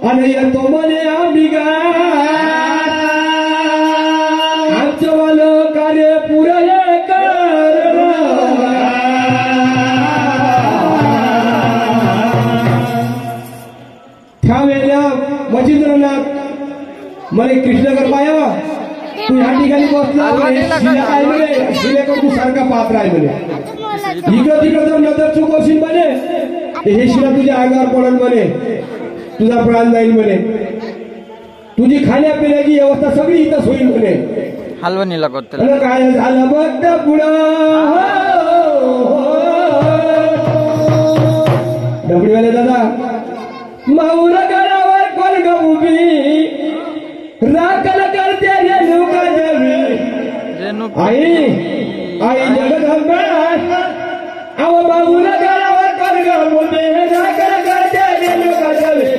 आणि येतो म्हणे अंबिका आमचं वालं कार्य पुरे कर त्यावेळेला मच्छिंद्रनाथ म्हणे कृष्णकर पाया तू ह्या ठिकाणी बसला काय म्हणे शिलेकर तू सारखा पात्र आहे म्हणे इकडं तिकडं जर नजर चुकवशील म्हणे हे शिला तुझ्या अंगावर पडल म्हणे तुझा प्राण जाईल म्हणे तुझी खाण्यापिण्याची व्यवस्था सगळी इथंच होईल म्हणे हलवणीला करतो काय झालं बघ पुढं डबडीवाले दादा माऊर गडावर कोण ग उभी राखल करते रेणुका देवी आई आई जगदंबा अव माऊर गडावर कोण ग उभी राखल करते रेणुका देवी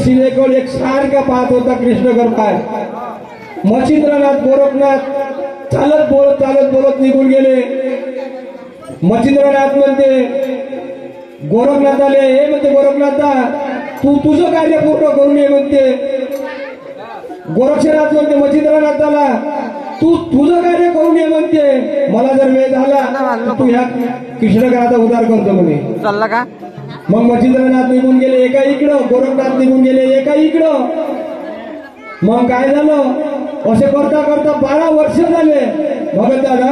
शिलेकोड एक सारखा पाहत होता कृष्णकर पाय मच्छिंद्रनाथ गोरखनाथ चालत बोलत निघून गेले मच्छिंद्रनाथ म्हणते गोरखनाथ आले हे म्हणते गोरखनाथा तू तुझं कार्य पूर्ण करून ये म्हणते गोरक्षनाथ म्हणते मच्छिंद्रनाथाला तू तुझं कार्य करून ये म्हणते मला जर वेळ झाला तू ह्या कृष्णकराचा उद्धार करतो म्हणे चालला का मग मच्छिंद्रनाथ निघून गेले एका इकडं गोरखनाथ निघून गेले एका इकडं मग काय झालं असे करता करता 12 वर्ष झाले भगत दादा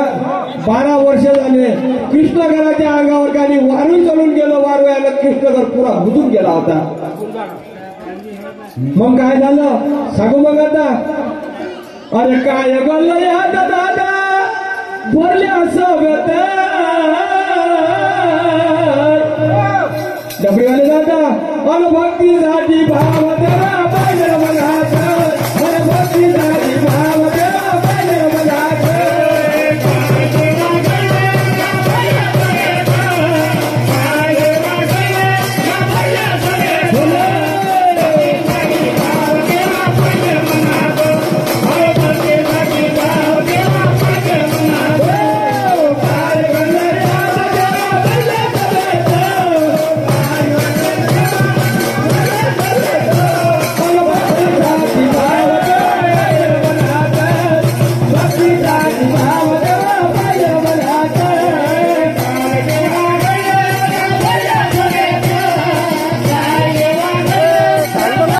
12 वर्ष झाले कृष्णकराच्या अंगावर काही वारू चढून गेलं वारू यायला कृष्णकर पुरा बुजून गेला होता मग काय झालं सांगू मग आता अरे काय बोललं या दादा बोलले असं डबडीवाले दादा अनुभक्तीसाठी भाव